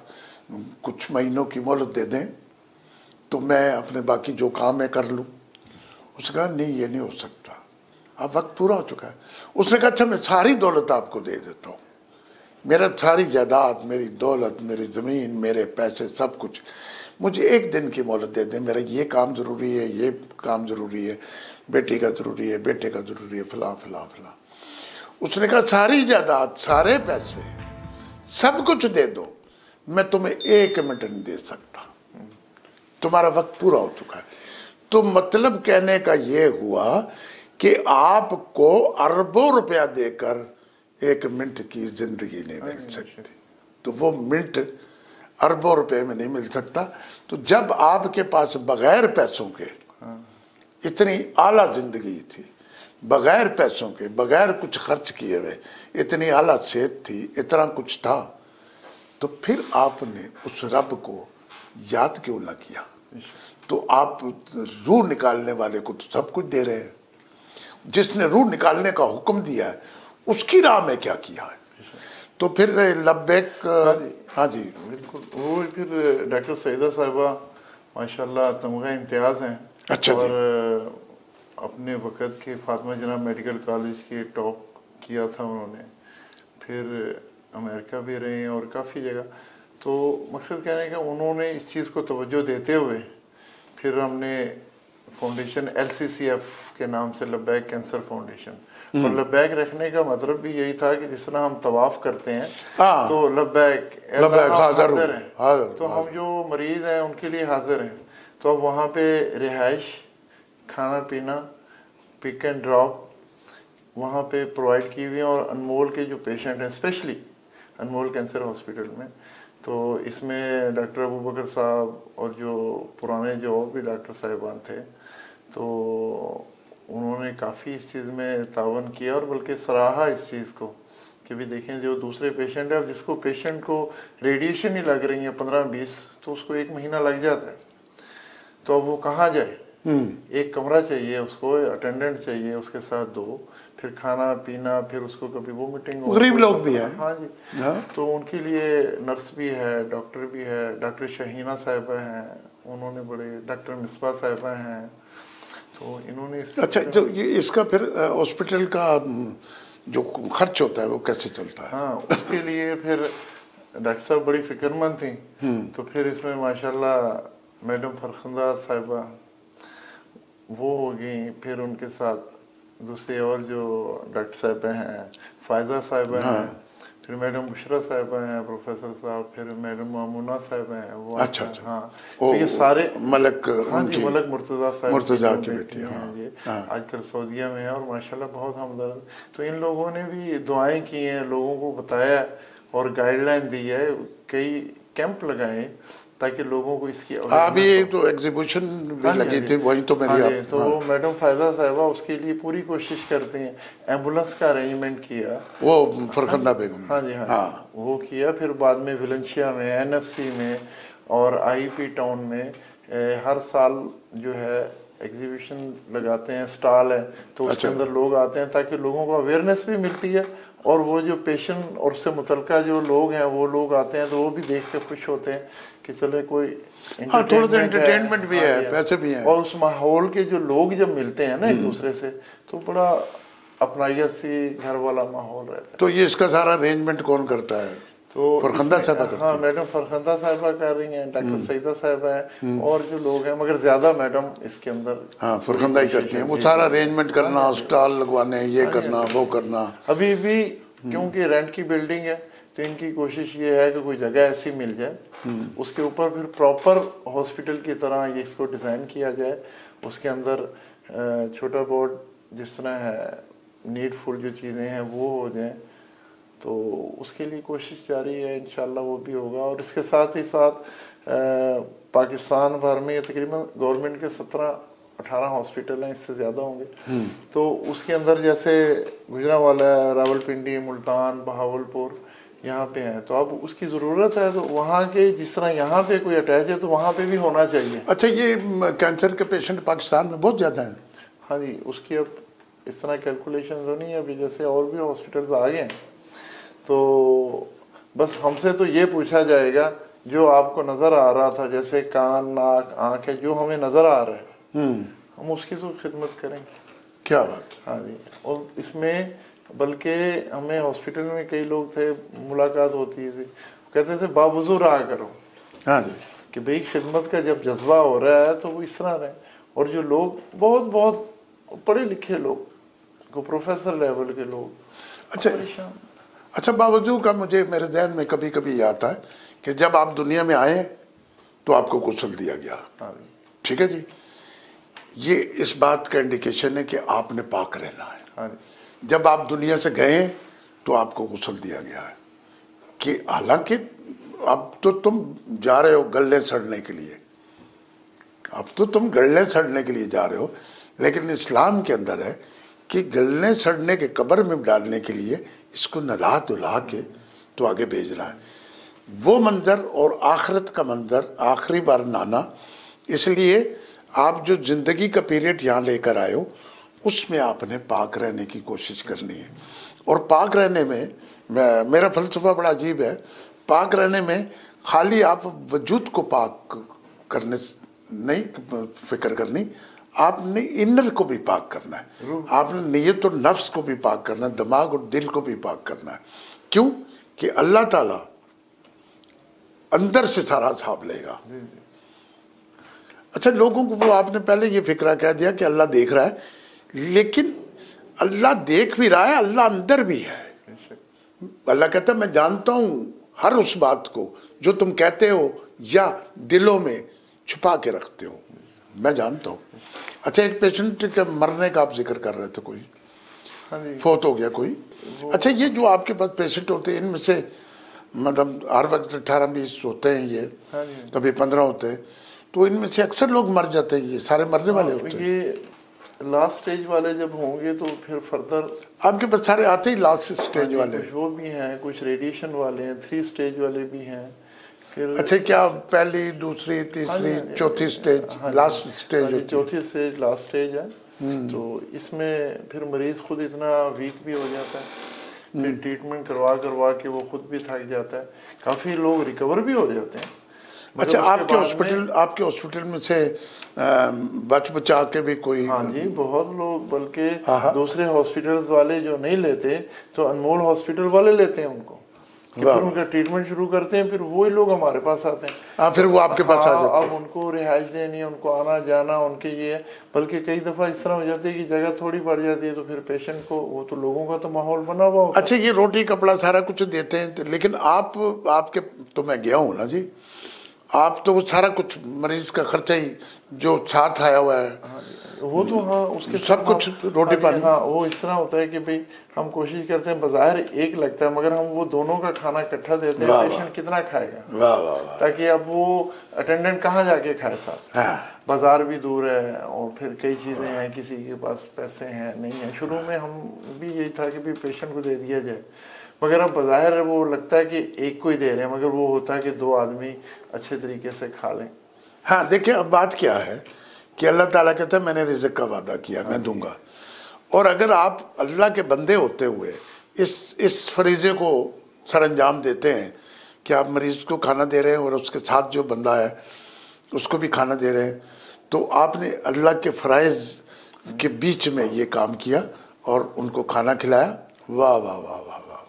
कुछ महीनों की मोहलत दे दें तो मैं अपने बाकी जो काम है कर लूं। उसने कहा नहीं ये नहीं हो सकता, अब वक्त पूरा हो चुका है। उसने कहा अच्छा मैं सारी दौलत आपको दे देता हूँ, मेरा सारी जायदाद, मेरी दौलत, मेरी ज़मीन, मेरे पैसे, सब कुछ, मुझे एक दिन की मोहलत दे दें, मेरा ये काम ज़रूरी है, ये काम ज़रूरी है, बेटी का ज़रूरी है, बेटे का ज़रूरी है, फला फला फला। उसने कहा सारी जायदाद, सारे पैसे, सब कुछ दे दो, मैं तुम्हें 1 मिनट नहीं दे सकता, तुम्हारा वक्त पूरा हो चुका है। तो मतलब कहने का ये हुआ कि आपको अरबों रुपया देकर 1 मिनट की जिंदगी नहीं मिल सकती, तो वो मिनट अरबों रुपए में नहीं मिल सकता। तो जब आपके पास बगैर पैसों के इतनी आला जिंदगी थी, बगैर पैसों के, बगैर कुछ खर्च किए हुए इतनी आला सेहत थी, इतना कुछ था, तो फिर आपने उस रब को याद क्यों ना किया? तो आप रूह निकालने वाले को तो सब कुछ दे रहे हैं, जिसने रूह निकालने का हुक्म दिया है उसकी राह में क्या किया है? तो फिर लब्बैक। हाँ जी बिल्कुल। वो फिर डॉक्टर सईदा साहिबा माशाल्लाह तमगा इम्तियाज़ हैं। अच्छा। और अपने वक़्त के फातिमा जनाब मेडिकल कॉलेज के टॉप किया था उन्होंने, फिर अमेरिका भी रहे हैं और काफ़ी जगह। तो मकसद कहने का उन्होंने इस चीज़ को तवज्जो देते हुए फिर हमने फाउंडेशन LCCF के नाम से लब्बैक कैंसर फाउंडेशन, और लब्बैक रखने का मतलब भी यही था कि जिस तरह हम तवाफ़ करते हैं तो लब्बैक हाज़िर हैं, तो हम जो मरीज़ हैं उनके लिए हाज़िर हैं। तो अब वहाँ पे रिहाइश, खाना पीना, पिक एंड ड्रॉप वहाँ पे प्रोवाइड की हुई हैं। और अनमोल के जो पेशेंट हैं, स्पेशली अनमोल कैंसर हॉस्पिटल में, तो इसमें डॉक्टर अबू बकर साहब और जो पुराने जो और भी डॉक्टर साहिबान थे, तो उन्होंने काफ़ी इस चीज़ में तावन किया और बल्कि सराहा इस चीज़ को कि भी देखें जो दूसरे पेशेंट है, अब जिसको पेशेंट को रेडिएशन ही लग रही है 15-20, तो उसको 1 महीना लग जाता है, तो अब वो कहाँ जाए? एक कमरा चाहिए उसको, अटेंडेंट चाहिए उसके साथ 2, फिर खाना पीना, फिर उसको कभी वो मीटिंग, गरीब लोग भी हैं। हाँ जी। तो उनके लिए नर्स भी है, डॉक्टर भी है, डॉक्टर शहीना साहिबा हैं, उन्होंने बड़े, डॉक्टर मिसबा साहिबा हैं, तो इन्होंने अच्छा जो ये इसका फिर हॉस्पिटल का जो खर्च होता है वो कैसे चलता है? हाँ, उसके लिए फिर डॉक्टर साहब बड़ी फिक्रमंद थी, तो फिर इसमें माशाल्लाह मैडम फरखंदा साहिबा वो हो गई, फिर उनके साथ दूसरे और जो डॉक्टर साहिबा हैं, फायजा साहिबा हैं, फिर मैडम बुशरा साहिबा हैं, प्रोफेसर साहब, फिर मैडम मामूना साहिबा हैं वो। अच्छा। हाँ, तो ये सारे मलक, हाँ जी, मलक मुर्तज़ा साहब, मुर्तज़ा की बेटी हैं जी, आजकल सऊदीया में है और माशाल्लाह बहुत हमदर्द। तो इन लोगों ने भी दुआएं की हैं, लोगों को बताया और गाइडलाइन दी है, कई कैंप लगाए ताकि लोगों को इसकी अभी तो एग्जीबिशन भी लगी थी, वही तो मेरी तो मैडम फायजा साहिबा उसके लिए पूरी कोशिश करते हैं, एम्बुलेंस का अरेंजमेंट किया, वो फरखंदा बेगम। हाँ जी हाँ, वो किया। फिर बाद में विलेंशिया में, NFC में और IEP टाउन में हर साल जो है एग्जीबिशन लगाते हैं, स्टॉल है, तो उसके अंदर लोग आते हैं ताकि लोगों को अवेयरनेस भी मिलती है, और वो जो पेशेंट और उससे मुतल्लिका जो लोग हैं वो लोग आते हैं तो वो भी देख के खुश होते हैं कि चले कोई थोड़ा एंटरटेनमेंट भी है, पैसे भी हैं, और उस माहौल के जो लोग जब मिलते हैं ना एक दूसरे से, तो बड़ा अपनाइयत सी घर वाला माहौल रहता है। तो ये इसका सारा अरेंजमेंट कौन करता है? तो फरखंदा साहिबा करती हैं? हाँ, मैडम फरखंदा साहिबा कर रही हैं, डॉक्टर सईदा साहिबा हैं और जो लोग हैं, मगर ज्यादा मैडम इसके अंदर हाँ फरखंदा ही करती हैं, वो सारा अरेंजमेंट करना, स्टॉल लगवाने, ये करना, वो करना। अभी भी क्योंकि रेंट की बिल्डिंग है तो इनकी कोशिश ये है कि कोई जगह ऐसी मिल जाए, उसके ऊपर फिर प्रॉपर हॉस्पिटल की तरह ये इसको डिज़ाइन किया जाए, उसके अंदर छोटा बोर्ड जिस तरह है, नीडफुल जो चीज़ें हैं वो हो जाएं, तो उसके लिए कोशिश जारी है, इंशाल्लाह वो भी होगा। और इसके साथ ही साथ पाकिस्तान भर में तकरीबन गवर्नमेंट के 17 18 हॉस्पिटल हैं, इससे ज़्यादा होंगे। तो उसके अंदर जैसे गुजरांवाला, रावलपिंडी, मुल्तान, बहावलपुर यहाँ पे हैं, तो अब उसकी ज़रूरत है, तो वहाँ के जिस तरह यहाँ पे कोई अटैच है तो वहाँ पे भी होना चाहिए। अच्छा, ये कैंसर के पेशेंट पाकिस्तान में बहुत ज़्यादा हैं? हाँ जी, उसकी अब इस तरह कैलकुलेशन तो नहीं है अभी, जैसे और भी हॉस्पिटल्स आ गए हैं, तो बस हमसे तो ये पूछा जाएगा जो आपको नज़र आ रहा था, जैसे कान, नाक, आँख है, जो हमें नज़र आ रहा है हम उसकी तो खिदमत करेंगे। क्या बात। हाँ जी, और इसमें बल्कि हमें हॉस्पिटल में कई लोग थे, मुलाकात होती थी, कहते थे बावजूद रहा करो। हाँ जी, कि भाई खिदमत का जब जज्बा हो रहा है तो वो इस तरह रहे। और जो लोग बहुत बहुत पढ़े लिखे लोग, को प्रोफेसर लेवल के लोग, अच्छा बावजूद का मुझे मेरे जहन में कभी कभी ये आता है कि जब आप दुनिया में आए तो आपको गुस्ल दिया गया। हाँ ठीक है जी, ये इस बात का इंडिकेशन है कि आपने पाक रहना है। हाँ, जब आप दुनिया से गए तो आपको गुस्ल दिया गया है कि हालांकि अब तो तुम जा रहे हो गले सड़ने के लिए, अब तो तुम गले सड़ने के लिए जा रहे हो, लेकिन इस्लाम के अंदर है कि गलने सड़ने के कब्र में डालने के लिए इसको नला धुला के तो आगे भेजना है। वो मंजर और आखिरत का मंजर, आखिरी बार नाना, इसलिए आप जो ज़िंदगी का पीरियड यहाँ लेकर आए हो उसमें आपने पाक रहने की कोशिश करनी है। और पाक रहने में मेरा फ़लसफ़ा बड़ा अजीब है, पाक रहने में खाली आप वजूद को पाक करने नहीं फिक्र करनी, आपने इनर को भी पाक करना है, आपने नीयत और नफ्स को भी पाक करना है, दिमाग और दिल को भी पाक करना है। क्यों कि अल्लाह ताला अंदर से सारा हिसाब लेगा। अच्छा, लोगों को वो आपने पहले ये फिक्रा कह दिया कि अल्लाह देख रहा है, लेकिन अल्लाह देख भी रहा है, अल्लाह अंदर भी है। अल्लाह कहता है मैं जानता हूं हर उस बात को जो तुम कहते हो या दिलों में छुपा के रखते हो, मैं जानता हूँ। अच्छा, एक पेशेंट के मरने का आप जिक्र कर रहे थे, कोई फोत हो गया कोई। अच्छा, ये जो आपके पास पेशेंट होते हैं इनमें से मतलब हर वक्त 18-20 होते हैं, ये कभी 15 होते हैं, तो इनमें से अक्सर लोग मर जाते हैं, ये सारे मरने वाले होते हैं। ये लास्ट स्टेज वाले जब होंगे तो फिर फर्दर आपके पास सारे आते ही लास्ट स्टेज वाले? कुछ वो भी हैं, कुछ रेडिएशन वाले हैं, 3 स्टेज वाले भी हैं। फिर अच्छा, क्या पहली, दूसरी, तीसरी, चौथी स्टेज लास्ट स्टेज होती है? चौथी स्टेज लास्ट स्टेज है। तो इसमें फिर मरीज खुद इतना वीक भी हो जाता है, फिर ट्रीटमेंट करवा के वो खुद भी थक जाता है। काफ़ी लोग रिकवर भी हो जाते हैं। अच्छा, आपके हॉस्पिटल में से बचा के भी कोई? हाँ जी, बहुत लोग, बल्कि दूसरे हॉस्पिटल्स वाले जो नहीं लेते तो अनमोल हॉस्पिटल वाले लेते हैं उनको, फिर उनका ट्रीटमेंट शुरू करते हैं, फिर वही लोग हमारे पास आते हैं। फिर वो आपके पास आ जाते हैं। अब उनको रिहाइश देनी है, उनको आना जाना, उनके ये, बल्कि कई दफ़ा इस तरह हो जाती है कि जगह थोड़ी पड़ जाती है, तो फिर पेशेंट को, वो तो लोगों का तो माहौल बना हुआ होता है। अच्छा, ये रोटी कपड़ा सारा कुछ देते हैं, लेकिन आपके तो मैं गया हूँ ना जी, आप तो वो सारा कुछ मरीज का खर्चा ही जो साथ आया हुआ है वो तो हाँ, उसके सब कुछ रोटी पानी। हाँ, वो इस तरह होता है कि भाई हम कोशिश करते हैं, बाजार एक लगता है मगर हम वो दोनों का खाना इकट्ठा देते हैं, पेशेंट कितना खाएगा, ताकि अब वो अटेंडेंट कहाँ जाके खाए साथ। बाजार भी दूर है और फिर कई चीज़ें हैं, किसी के पास पैसे हैं नहीं है। शुरू में हम भी यही था कि भाई पेशेंट को दे दिया जाए, मगर अब बाज़ाहिर वो लगता है कि एक को ही दे रहे हैं, मगर वो होता है कि 2 आदमी अच्छे तरीके से खा लें। हाँ, देखिए अब बात क्या है कि अल्लाह ताला कहता है मैंने रिज़्क़ का वादा किया, मैं दूंगा। और अगर आप अल्लाह के बंदे होते हुए इस फरीज़े को सरअंजाम देते हैं कि आप मरीज़ को खाना दे रहे हैं और उसके साथ जो बंदा है उसको भी खाना दे रहे हैं, तो आपने अल्लाह के फ़राइज़ के बीच में ये काम किया और उनको खाना खिलाया। वाह वाह वाह वाह वाह।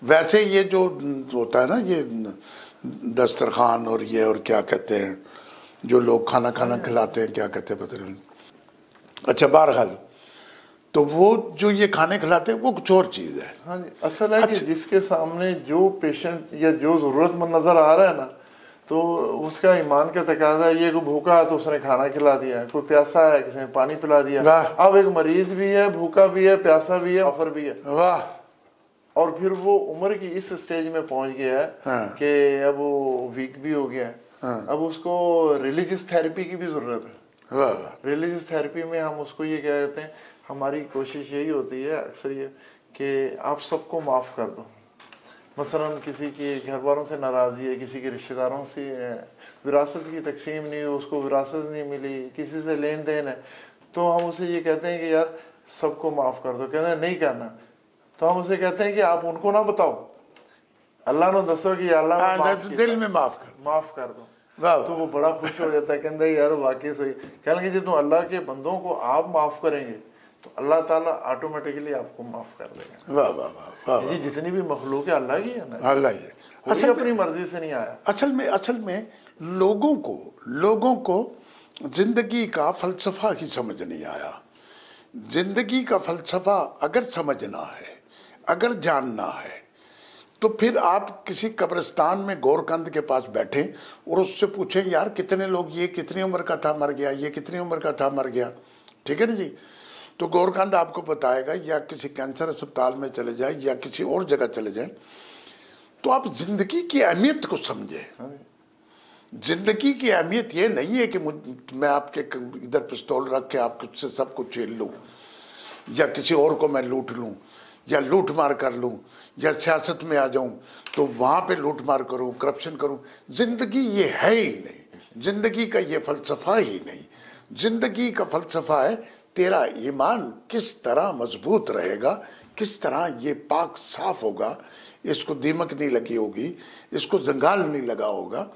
वैसे ये जो होता है ना, ये दस्तरखान और ये और क्या कहते हैं, जो लोग खाना खिलाते हैं, क्या कहते हैं पता नहीं। अच्छा, बहरहाल तो वो जो ये खाने खिलाते हैं वो कुछ और चीज़ है। हाँ जी, असल है कि जिसके सामने जो पेशेंट या जो ज़रूरतमंद नज़र आ रहा है ना, तो उसका ईमान का तकाजा है, ये कोई भूखा है तो उसने खाना खिला दिया, कोई प्यासा है किसी ने पानी पिला दिया। अब एक मरीज भी है, भूखा भी है, प्यासा भी है, ऑफर भी है। वाह। और फिर वो उम्र की इस स्टेज में पहुंच गया है कि अब वो वीक भी हो गया है, अब उसको रिलीजियस थेरेपी की भी ज़रूरत है। रिलीजियस थेरेपी में हम उसको ये कहते हैं, हमारी कोशिश यही होती है अक्सर ये कि आप सबको माफ़ कर दो। मसलन किसी के घर वालों से नाराज़गी है, किसी के रिश्तेदारों से विरासत की तकसीम नहीं हुई, उसको विरासत नहीं मिली, किसी से लेन देन है, तो हम उसे ये कहते हैं कि यार सबको माफ़ कर दो। कहते हैं नहीं करना, तो हम उसे कहते हैं कि आप उनको ना बताओ, अल्लाह ने दसो कि अल्लाह दिल में माफ़ कर दो। तो वो बड़ा खुश हो जाता है, कहता है यार वाकई सही। कह लेंगे जब तुम अल्लाह के बंदों को आप माफ़ करेंगे तो अल्लाह ताला ऑटोमेटिकली आपको माफ़ कर देगा। वाह वाह वाह वाह। ये जितनी भी मखलूक है अल्लाह की है ना, अल्लाह ही है। असल अपनी मर्जी से नहीं आया। असल में लोगों को जिंदगी का फलसफा ही समझ नहीं आया। जिंदगी का फलसफा अगर समझना है, अगर जानना है, तो फिर आप किसी कब्रिस्तान में गोरकंद के पास बैठे और उससे पूछें यार कितने लोग, ये कितनी उम्र का था मर गया, ये कितनी उम्र का था मर गया, ठीक है ना जी। तो गोरकंद आपको बताएगा, या किसी कैंसर अस्पताल में चले जाए या किसी और जगह चले जाए, तो आप जिंदगी की अहमियत को समझे। जिंदगी की अहमियत ये नहीं है कि मैं आपके इधर पिस्तौल रख के आपसे सब कुछ छीन लूँ, या किसी और को मैं लूट लूँ, या लूट मार कर लूँ, या सियासत में आ जाऊँ तो वहाँ पे लूट मार करूँ, करप्शन करूँ। जिंदगी ये है ही नहीं, जिंदगी का ये फलसफा ही नहीं। जिंदगी का फलसफा है तेरा ईमान किस तरह मजबूत रहेगा, किस तरह ये पाक साफ होगा, इसको दीमक नहीं लगी होगी, इसको जंगाल नहीं लगा होगा।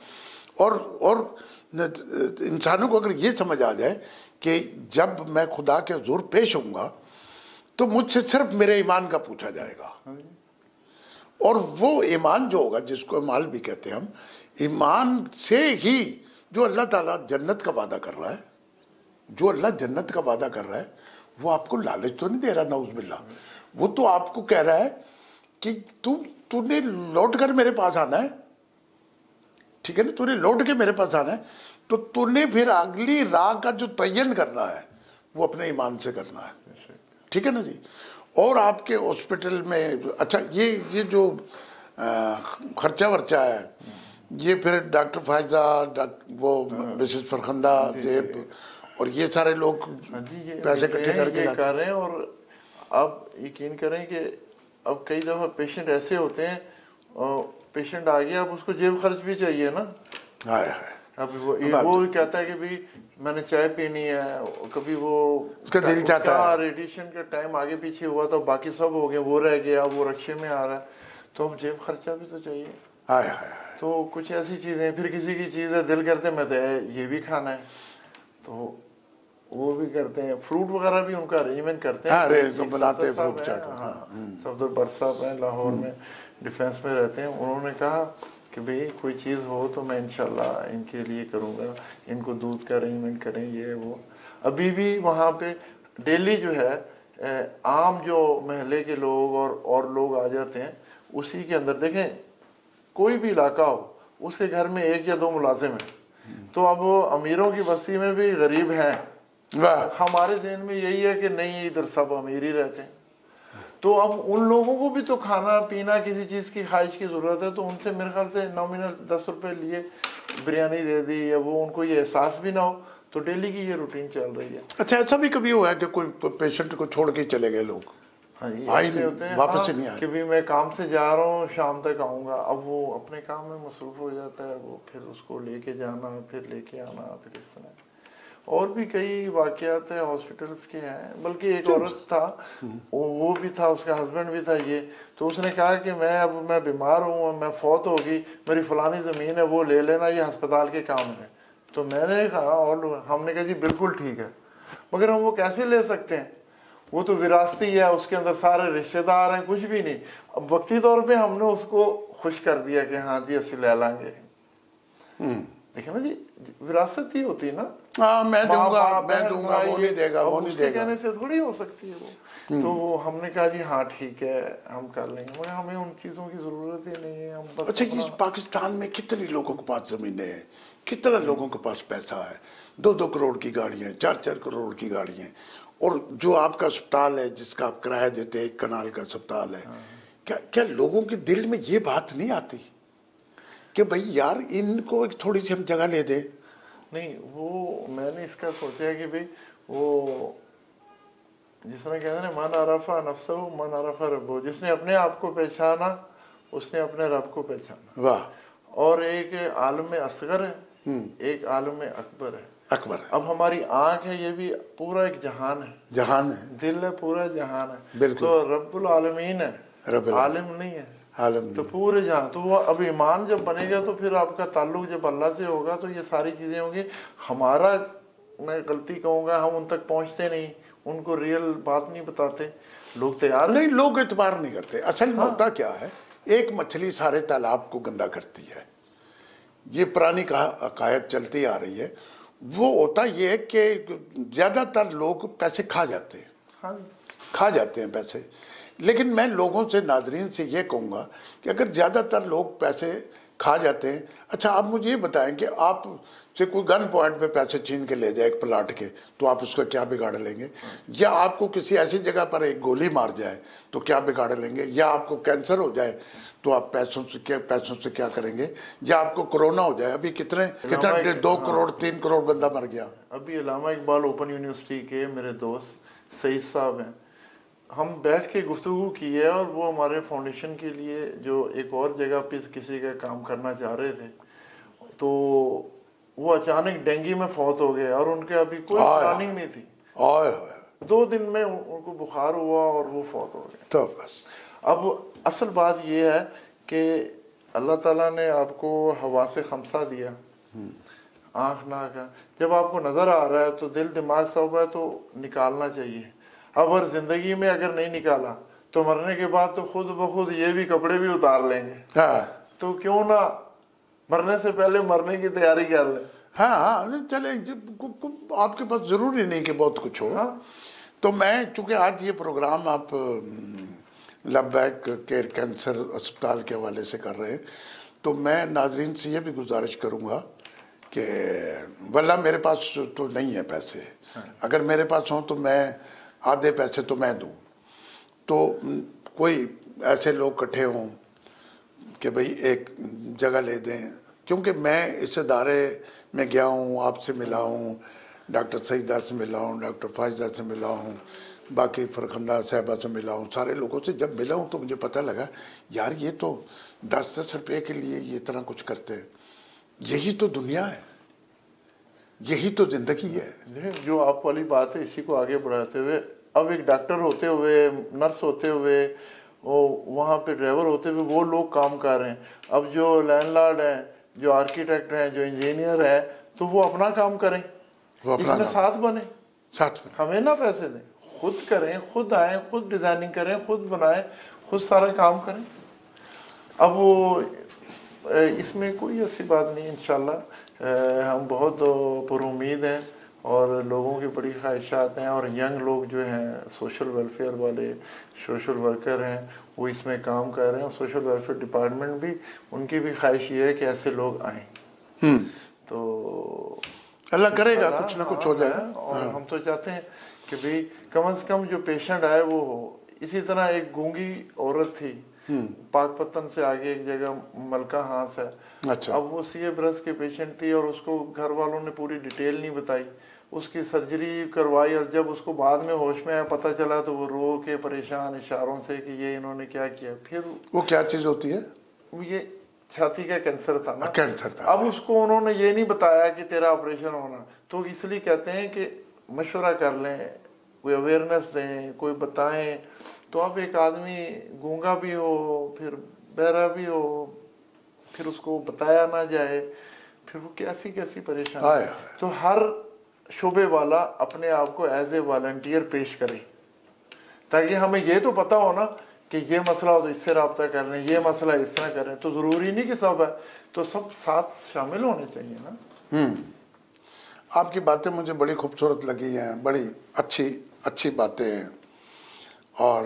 और इंसानों को अगर ये समझ आ जाए कि जब मैं खुदा के हुजूर पेश होऊंगा तो मुझसे सिर्फ मेरे ईमान का पूछा जाएगा, और वो ईमान जो होगा, जिसको ईमान भी कहते हैं हम, ईमान से ही जो अल्लाह ताला जन्नत का वादा कर रहा है, जो अल्लाह जन्नत का वादा कर रहा है, वो आपको लालच तो नहीं दे रहा, नऊज़ बिल्लाह। वो तो आपको कह रहा है कि तूने लौट कर मेरे पास आना है, ठीक है ना, तूने लौट के मेरे पास आना है, तो तूने फिर अगली राह का जो तयन करना है वो अपने ईमान से करना है, ठीक है ना जी। और आपके हॉस्पिटल में अच्छा ये जो खर्चा वर्चा है, ये फिर डॉक्टर फायजा, वो मिसेस फरखंदा जेब और ये सारे लोग पैसे इकट्ठे करके कर रहे हैं। और अब यकीन करें कि अब कई दफ़ा पेशेंट ऐसे होते हैं, पेशेंट आ गया, अब उसको जेब खर्च भी चाहिए ना। अब वो कहता है कि भाई मैंने चाय पीनी है, कभी वो उसका दिल चाहता है, रेडिएशन का टाइम आगे पीछे हुआ था, बाकी सब हो गए, वो रह गया, वो रक्शे में आ रहा है, तो अब जेब खर्चा भी तो चाहिए। तो कुछ ऐसी चीज़ें, फिर किसी की चीज़ है दिल करते मैं तो ये भी खाना है, तो वो भी करते हैं। फ्रूट वगैरह भी उनका अरेंजमेंट करते हैं, बनाते हैं फ्रूट चाट। सफदर बर साहब हैं, लाहौर में डिफेंस में रहते हैं, उन्होंने कहा कि भाई कोई चीज़ हो तो मैं इंशाल्लाह इनके लिए करूँगा, इनको दूध का अरेंजमेंट करें, ये वो। अभी भी वहाँ पे डेली जो है आम जो महल्ले के लोग और लोग आ जाते हैं, उसी के अंदर देखें कोई भी इलाका हो, उसके घर में 1 या 2 मुलाजिम हैं। तो अब अमीरों की बस्ती में भी गरीब हैं, हमारे ज़हन में यही है कि नहीं इधर सब अमीर ही रहते हैं, तो अब उन लोगों को भी तो खाना पीना किसी चीज़ की ख्वाहिश की ज़रूरत है, तो उनसे मेरे ख्याल से नॉमिनल 10 रुपये लिए बिरयानी दे दी, या वो उनको ये एहसास भी ना हो, तो डेली की ये रूटीन चल रही है। अच्छा, ऐसा भी कभी हुआ है कि कोई पेशेंट को छोड़ के चले गए लोग? हाँ जी, ऐसे होते हैं, वापस नहीं आए कि भी मैं काम से जा रहा हूँ, शाम तक आऊँगा, अब वो अपने काम में मसरूफ़ हो जाता है, वो फिर उसको लेके जाना, फिर लेके आना, फिर इस तरह। और भी कई वाक़यात हैं हॉस्पिटल्स के हैं, बल्कि एक औरत था, वो भी था, उसका हस्बैंड भी था ये, तो उसने कहा कि मैं बीमार हूँ, मैं फौत होगी, मेरी फ़लानी ज़मीन है वो ले लेना, ये अस्पताल के काम है। तो मैंने कहा, और हमने कहा जी बिल्कुल ठीक है, मगर हम वो कैसे ले सकते हैं, वो तो विरासती है, उसके अंदर सारे रिश्तेदार हैं, कुछ भी नहीं। अब वक्ती तौर पर हमने उसको खुश कर दिया कि हाँ जी असी ले लेंगे। देखिए ना जी, विरासत ही होती है ना, मैं दूंगा, वो नहीं देगा, वो नहीं देगा, कहने से थोड़ी हो सकती है वो। तो हमने कहा जी हाँ ठीक है हम कर लेंगे, मगर हमें उन चीज़ों की ज़रूरत ही नहीं है, हम बस। अच्छा, इस पाकिस्तान में कितने लोगों के पास ज़मीनें हैं, कितना लोगों के पास पैसा है, 2-2 करोड़ की गाड़ियाँ, 4-4 करोड़ की गाड़ियाँ, और जो आपका अस्पताल है जिसका आप किराया देते हैं, 1 कनाल का अस्पताल है, क्या लोगों के दिल में ये बात नहीं आती कि भाई यार इनको एक थोड़ी सी हम जगह ले दें, नहीं, वो मैंने इसका सोचा है कि भाई वो जिस तरह कहते हैं ना, मन अरफा नफ्सहू मन अरफा रब्बहू, जिसने अपने आप को पहचाना उसने अपने रब को पहचाना। वाह। और एक आलम असगर है, एक आलम अकबर है। अकबर। अब हमारी आंख है, ये भी पूरा एक जहान है, जहान है, दिल है, पूरा जहान है। बिल्कुल। तो रब्बुल आलमीन है, आलिम नहीं है, आलम तो पूरे जहां। तो वो अब ईमान जब बनेगा तो फिर आपका ताल्लुक जब अल्लाह से होगा तो ये सारी चीजें होंगी। हमारा, मैं गलती कहूँगा, हम उन तक पहुँचते नहीं, उनको रियल बात नहीं बताते, लोग तैयार नहीं, लोग एतबार नहीं करते। असल में होता क्या है, एक मछली सारे तालाब को गंदा करती है, ये पुरानी कहावत चलती आ रही है। वो होता ये है कि ज़्यादातर लोग पैसे खा जाते हैं, हाँ, खा जाते हैं पैसे। लेकिन मैं लोगों से, नाजरीन से ये कहूँगा कि अगर ज़्यादातर लोग पैसे खा जाते हैं, अच्छा आप मुझे ये बताएं कि आप से कोई गन पॉइंट पे पैसे छीन के ले जाए एक प्लाट के, तो आप उसका क्या बिगाड़ लेंगे? या आपको किसी ऐसी जगह पर एक गोली मार जाए तो क्या बिगाड़ लेंगे? या आपको कैंसर हो जाए तो आप पैसों से क्या करेंगे? या आपको कोरोना हो जाए, अभी कितने 2 करोड़ 3 करोड़ बंदा मर गया। अभी अल्लामा इकबाल ओपन यूनिवर्सिटी के मेरे दोस्त सईद साहब हैं, हम बैठ के गुफ्तगू की है, और वो हमारे फाउंडेशन के लिए जो एक और जगह पे किसी का काम करना चाह रहे थे, तो वो अचानक डेंगू में फौत हो गए, और उनके अभी कोई प्लानिंग नहीं थी। 2 दिन में उनको बुखार हुआ और वो फौत हो गए। तो बस अब असल बात ये है कि अल्लाह ताला ने आपको हवा से खमसा दिया, आँख नाक है, जब आपको नज़र आ रहा है तो दिल दिमाग सब है तो निकालना चाहिए। अब अगर ज़िंदगी में अगर नहीं निकाला तो मरने के बाद तो खुद ब खुद ये भी कपड़े भी उतार लेंगे। हाँ, तो क्यों ना मरने से पहले मरने की तैयारी कर ले। हाँ, चले, आपके पास ज़रूरी नहीं कि बहुत कुछ हो। हाँ। तो मैं, चूँकि आज ये प्रोग्राम आप लबैक केयर कैंसर अस्पताल के हवाले से कर रहे हैं, तो मैं नाजरीन से ये भी गुजारिश करूँगा कि वल्ला मेरे पास तो नहीं है पैसे, अगर मेरे पास हों तो मैं आधे पैसे तो मैं दूँ, तो कोई ऐसे लोग इकट्ठे हों कि भाई एक जगह ले दें। क्योंकि मैं इस इदारे में गया हूँ, आपसे मिला हूँ, डॉक्टर सईदा से मिला हूँ, डॉक्टर फायदा से मिला हूँ, बाकी फरखंदा साहबा से मिला हूँ, सारे लोगों से जब मिला हूँ तो मुझे पता लगा यार ये तो 10-10 रुपये के लिए ये इतना कुछ करते हैं। यही तो दुनिया है, यही तो जिंदगी है। जो आप वाली बात है, इसी को आगे बढ़ाते हुए, अब एक डॉक्टर होते हुए, नर्स होते हुए, वो वहाँ पे ड्राइवर होते हुए वो लोग काम कर रहे हैं। अब जो लैंडलॉर्ड हैं, जो आर्किटेक्ट हैं, जो इंजीनियर हैं, तो वो अपना काम करें, वो अपना इसमें साथ बने, साथ में हमें ना पैसे दें, खुद करें, खुद आए, खुद डिज़ाइनिंग करें, खुद बनाएं, खुद सारा काम करें। अब वो इसमें कोई ऐसी बात नहीं, इंशाल्लाह हम बहुत पुरुमीद हैं और लोगों की बड़ी ख्वाहिशात हैं, और यंग लोग जो हैं सोशल वेलफेयर वाले, सोशल वर्कर हैं, वो इसमें काम कर रहे हैं। सोशल वेलफेयर डिपार्टमेंट भी, उनकी भी ख्वाहिश ये है कि ऐसे लोग आएँ, तो अल्लाह करेगा कुछ ना कुछ हो जाएगा। और हम तो चाहते हैं कि भाई कम से कम जो पेशेंट आए वो हो। इसी तरह एक गूंगी औरत थी पाकपतन से आगे एक जगह, मलका हांस है। अच्छा। अब वो सीए ब्रस के पेशेंट थी और उसको घर वालों ने पूरी डिटेल नहीं बताई, उसकी सर्जरी करवाई, और जब उसको बाद में होश में आया पता चला तो वो रो के परेशान इशारों से कि ये इन्होंने क्या किया। फिर वो क्या चीज़ होती है? ये छाती का कैंसर था ना, कैंसर था। अब उसको उन्होंने ये नहीं बताया कि तेरा ऑपरेशन होना, तो इसलिए कहते हैं कि मशवरा कर लें, कोई अवेयरनेस दें, कोई बताएं। तो अब एक आदमी गूंगा भी हो, फिर बहरा भी हो, फिर उसको बताया ना जाए, फिर वो कैसी कैसी परेशानी। तो हर शोबे वाला अपने आप को एज ए वॉलंटियर पेश करे, ताकि हमें ये तो पता हो ना कि ये मसला हो तो इससे रब्ता कर रहे हैं, ये मसला इस तरह कर रहे हैं। तो ज़रूरी नहीं कि सब है, तो सब साथ शामिल होने चाहिए ना। आपकी बातें मुझे बड़ी खूबसूरत लगी हैं, बड़ी अच्छी बातें हैं, और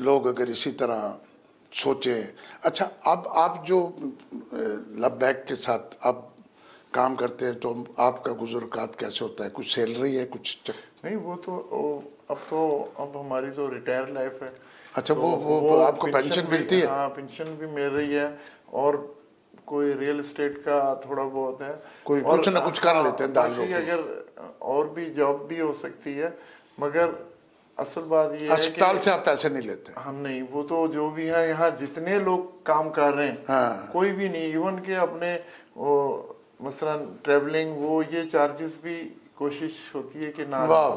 लोग अगर इसी तरह सोचें। अच्छा, अब आप जो लबैक के साथ आप काम करते हैं, तो आपका गुज़रकात कैसे होता है? कुछ सैलरी है, कुछ नहीं? वो तो अब हमारी तो रिटायर लाइफ है। अच्छा, तो वो आपको पेंशन मिलती है? हाँ, पेंशन भी मिल रही है, और कोई रियल एस्टेट का थोड़ा बहुत है, कोई कुछ ना कुछ कर लेते हैं दाल रोटी। अगर और भी जॉब भी हो सकती है, मगर असल बात ये है कि अस्पताल से आप पैसे नहीं लेते। हम नहीं, वो तो जो भी है यहाँ जितने लोग काम कर रहे हैं, हाँ। कोई भी नहीं, इवन के अपने मसलन ट्रेवलिंग वो ये चार्जेस भी कोशिश होती है कि ना। वाह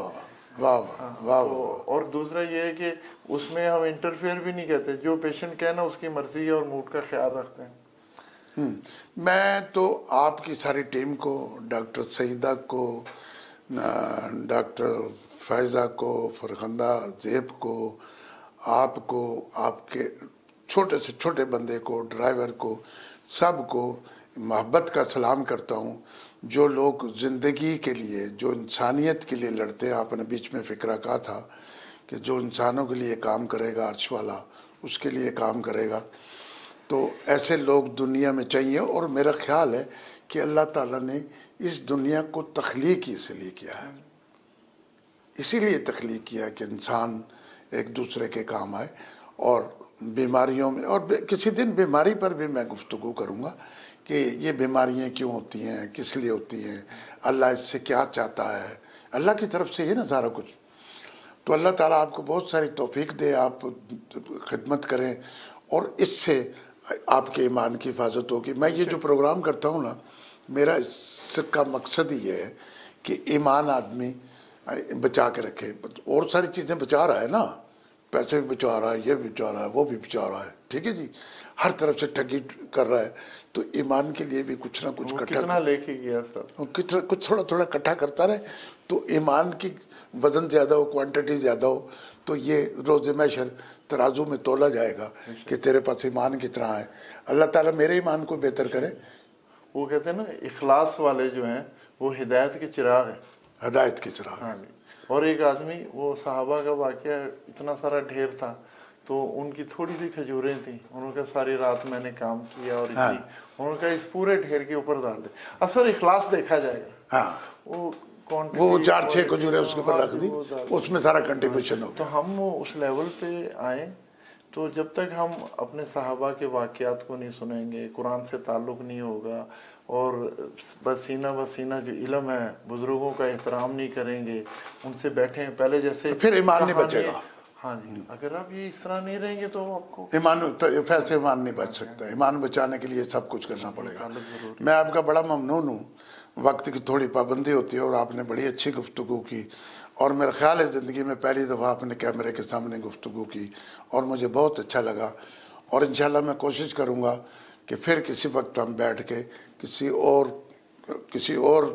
वाह वाह वाह। और दूसरा ये है कि उसमें हम इंटरफेयर भी नहीं कहते, जो पेशेंट कहना उसकी मर्जी है और मूड का ख्याल रखते हैं। मैं तो आपकी सारी टीम को, डॉक्टर सईदा को, डॉक्टर फैज़ा को, फरखंदा ज़ेब को, आपको, आपके छोटे से छोटे बंदे को, ड्राइवर को, सबको मोहब्बत का सलाम करता हूँ। जो लोग ज़िंदगी के लिए, जो इंसानियत के लिए लड़ते हैं, आपने बीच में फ़िक्रा कहा था कि जो इंसानों के लिए काम करेगा अर्श वाला उसके लिए काम करेगा, तो ऐसे लोग दुनिया में चाहिए। और मेरा ख्याल है कि अल्लाह ताला ने इस दुनिया को तख्लीक इसलिए किया है, इसीलिए तख्लीक किया कि इंसान एक दूसरे के काम आए। और बीमारियों में, और किसी दिन बीमारी पर भी मैं गुफ्तगू करूँगा कि ये बीमारियाँ क्यों होती हैं, किस लिए होती हैं, अल्लाह इससे क्या चाहता है। अल्लाह की तरफ से ही ना सारा कुछ। तो अल्लाह ताला आपको बहुत सारी तौफीक दे, आप खिदमत करें और इससे आपके ईमान की हिफाजत होगी। मैं ये जो प्रोग्राम करता हूँ ना, मेरा इसका मकसद ही है कि ईमान आदमी बचा के रखे। और सारी चीज़ें बचा रहा है ना, पैसे भी बचा रहा है, ये भी बचा रहा है, वो भी बचा रहा है, ठीक है जी, हर तरफ से ठगी कर रहा है। तो ईमान के लिए भी कुछ ना कुछ कितना लेके गया सर, कितना कुछ थोड़ा थोड़ा इकट्ठा करता रहे, तो ईमान की वज़न ज़्यादा हो, क्वांटिटी ज़्यादा हो, तो ये रोज़ महशर तराजू में तोला जाएगा कि तेरे पास ईमान कितना है। अल्लाह ताला मेरे ईमान को बेहतर करे। वो कहते हैं ना, इखलास वाले जो हैं वो हिदायत के चिराग हैं, हिदायत के चिराग। हाँ। और एक आदमी, वो सहाबा का वाक़या, इतना सारा ढेर था, तो उनकी थोड़ी सी खजूरें थी, उन्होंने सारी रात मैंने काम किया और हाँ। उन्होंने इस पूरे ढेर के ऊपर डाल दे। असर इखलास देखा जाएगा। हाँ। वो 4-6 खजूरें उसके ऊपर रख दी, उसमें सारा कंट्रीब्यूशन हो। तो हम उस लेवल पे आए, तो जब तक हम अपने सहाबा के वाक़यात को नहीं सुनेंगे, कुरान से ताल्लुक़ नहीं होगा, और बसीना बसीना जो इल्म है, बुज़ुर्गों का एहतराम नहीं करेंगे, उनसे बैठे पहले जैसे, तो फिर ईमान नहीं बचेगा। हाँ जी, अगर आप ये इस तरह नहीं रहेंगे तो आपको ईमान, फैसे ईमान नहीं बच सकता। ईमान बचाने के लिए सब कुछ करना पड़ेगा। मैं आपका बड़ा ममनून हूँ। वक्त की थोड़ी पाबंदी होती है और आपने बड़ी अच्छी गुफ्तगू की, और मेरा ख्याल है ज़िंदगी में पहली दफ़ा आपने कैमरे के सामने गुफ्तगू की और मुझे बहुत अच्छा लगा। और इंशाल्लाह मैं कोशिश करूँगा कि फिर किसी वक्त हम बैठ के किसी और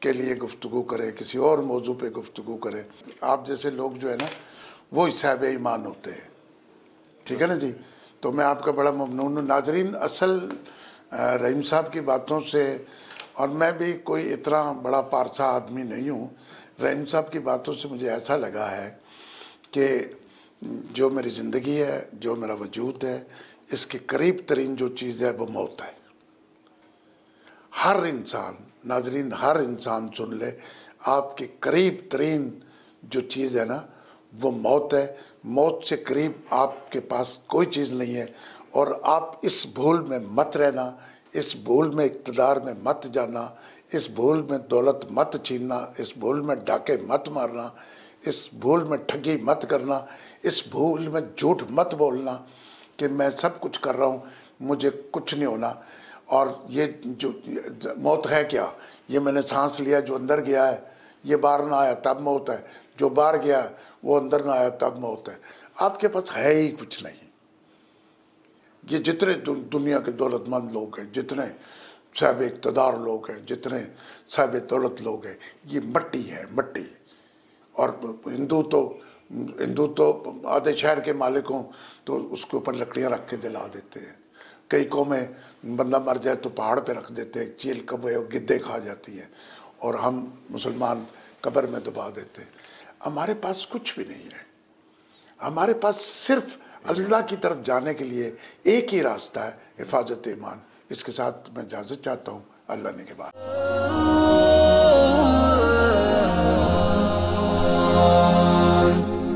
के लिए गुफ्तगू करें, किसी और मौजू पे गुफ्तगू करें। आप जैसे लोग जो है ना, वो साहिब ईमान होते हैं, ठीक है ना जी। तो मैं आपका बड़ा ममनून हूँ। नाजरीन, असल रहीम साहब की बातों से, और मैं भी कोई इतना बड़ा पारसा आदमी नहीं हूँ, रहीम साहब की बातों से मुझे ऐसा लगा है कि जो मेरी ज़िंदगी है, जो मेरा वजूद है, इसके करीब तरीन जो चीज़ है वो मौत है। हर इंसान, नाजरीन, हर इंसान सुन ले, आपके करीब तरीन जो चीज़ है ना वो मौत है। मौत से करीब आपके पास कोई चीज़ नहीं है। और आप इस भूल में मत रहना, इस भूल में इक़्तिदार में मत जाना, इस भूल में दौलत मत छीनना, इस भूल में डाके मत मारना, इस भूल में ठगी मत करना, इस भूल में झूठ मत बोलना कि मैं सब कुछ कर रहा हूँ, मुझे कुछ नहीं होना। और ये जो मौत है क्या, ये मैंने सांस लिया जो अंदर गया है, ये बाहर ना आया तब मौत है, जो बाहर गया वो अंदर ना आया तब मौत है। आपके पास है ही कुछ नहीं। ये जितने दुनिया के दौलतमंद लोग हैं, जितने साहिब इक़्तिदार लोग हैं, जितने साहिब दौलत लोग हैं, ये मट्टी है, मट्टी। और हिंदू तो आधे शहर के मालिक हों तो उसके ऊपर लकड़ियाँ रख के जला देते हैं। कई कौमें बंदा मर जाए तो पहाड़ पे रख देते हैं, चील कौवे और गिद्धे खा जाती हैं, और हम मुसलमान कब्र में दबा देते हैं। हमारे पास कुछ भी नहीं है। हमारे पास सिर्फ अल्लाह की तरफ जाने के लिए एक ही रास्ता है, हिफाजत ईमान। इसके साथ मैं इजाज़त चाहता हूँ, अल्लाह ने के बाद।